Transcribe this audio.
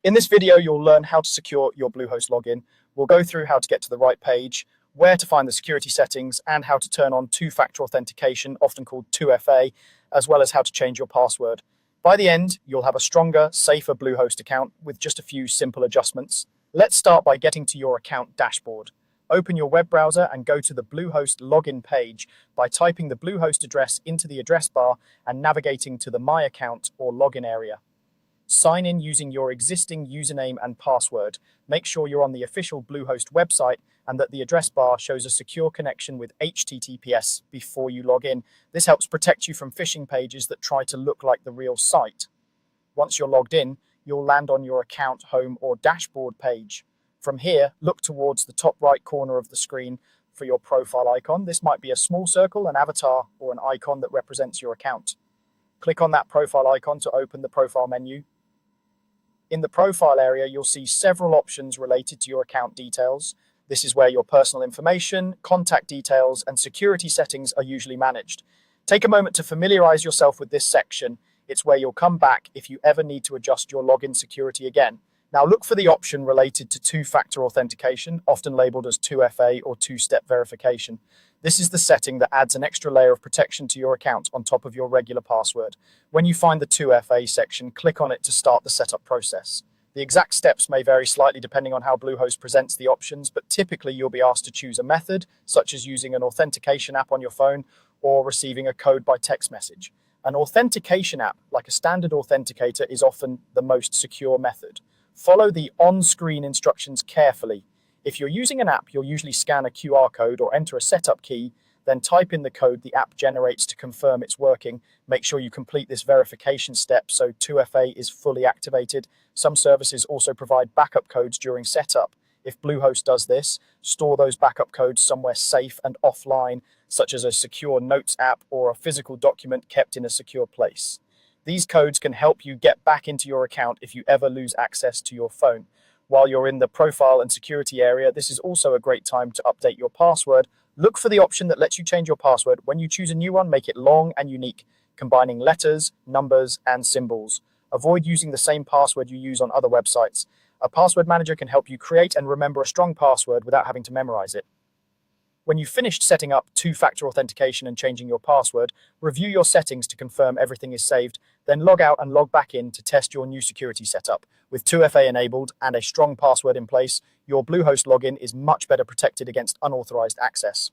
In this video, you'll learn how to secure your Bluehost login. We'll go through how to get to the right page, where to find the security settings, and how to turn on two-factor authentication, often called 2FA, as well as how to change your password. By the end, you'll have a stronger, safer Bluehost account with just a few simple adjustments. Let's start by getting to your account dashboard. Open your web browser and go to the Bluehost login page by typing the Bluehost address into the address bar and navigating to the My Account or Login area. Sign in using your existing username and password. Make sure you're on the official Bluehost website and that the address bar shows a secure connection with HTTPS before you log in. This helps protect you from phishing pages that try to look like the real site. Once you're logged in, you'll land on your account home or dashboard page. From here, look towards the top right corner of the screen for your profile icon. This might be a small circle, an avatar, or an icon that represents your account. Click on that profile icon to open the profile menu. In the profile area, you'll see several options related to your account details. This is where your personal information, contact details, and security settings are usually managed. Take a moment to familiarize yourself with this section. It's where you'll come back if you ever need to adjust your login security again. Now look for the option related to two-factor authentication, often labeled as 2FA or two-step verification. This is the setting that adds an extra layer of protection to your account on top of your regular password. When you find the 2FA section, click on it to start the setup process. The exact steps may vary slightly depending on how Bluehost presents the options, but typically you'll be asked to choose a method, such as using an authentication app on your phone or receiving a code by text message. An authentication app, like a standard authenticator, is often the most secure method. Follow the on-screen instructions carefully. If you're using an app, you'll usually scan a QR code or enter a setup key, then type in the code the app generates to confirm it's working. Make sure you complete this verification step so 2FA is fully activated. Some services also provide backup codes during setup. If Bluehost does this, store those backup codes somewhere safe and offline, such as a secure notes app or a physical document kept in a secure place. These codes can help you get back into your account if you ever lose access to your phone. While you're in the profile and security area, this is also a great time to update your password. Look for the option that lets you change your password. When you choose a new one, make it long and unique, combining letters, numbers, and symbols. Avoid using the same password you use on other websites. A password manager can help you create and remember a strong password without having to memorize it. When you've finished setting up two-factor authentication and changing your password, review your settings to confirm everything is saved, then log out and log back in to test your new security setup. With 2FA enabled and a strong password in place, your Bluehost login is much better protected against unauthorized access.